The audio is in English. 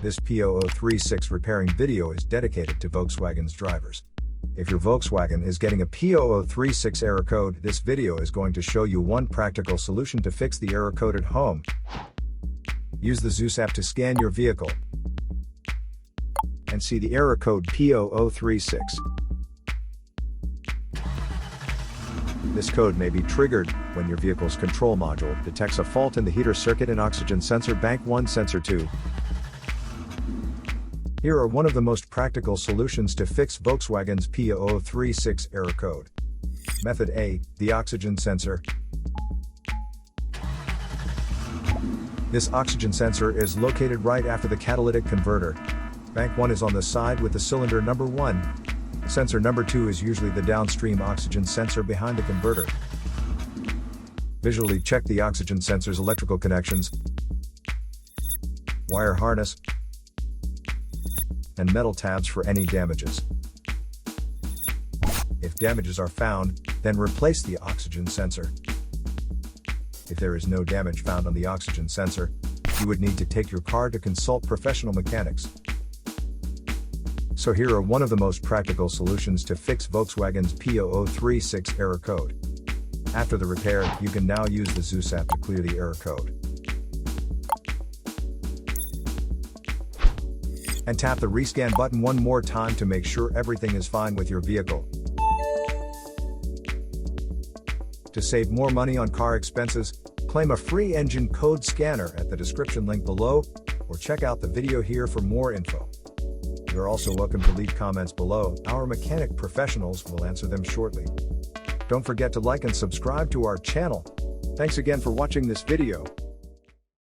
This P0036 repairing video is dedicated to Volkswagen's drivers. If your Volkswagen is getting a P0036 error code, this video is going to show you one practical solution to fix the error code at home. Use the HO2S app to scan your vehicle and see the error code P0036. This code may be triggered when your vehicle's control module detects a fault in the heater circuit and oxygen sensor bank 1 sensor 2. Here are one of the most practical solutions to fix Volkswagen's P0036 error code. Method A, the oxygen sensor. This oxygen sensor is located right after the catalytic converter. Bank 1 is on the side with the cylinder number 1. Sensor number 2 is usually the downstream oxygen sensor behind the converter. Visually check the oxygen sensor's electrical connections, wire harness, and metal tabs for any damages. If damages are found, then replace the oxygen sensor. If there is no damage found on the oxygen sensor, you would need to take your car to consult professional mechanics. So here are one of the most practical solutions to fix Volkswagen's P0036 error code. After the repair, you can now use the HO2S app to clear the error code. And tap the rescan button one more time to make sure everything is fine with your vehicle. To save more money on car expenses, claim a free engine code scanner at the description link below, or check out the video here for more info. You're also welcome to leave comments below. Our mechanic professionals will answer them shortly. Don't forget to like and subscribe to our channel. Thanks again for watching this video.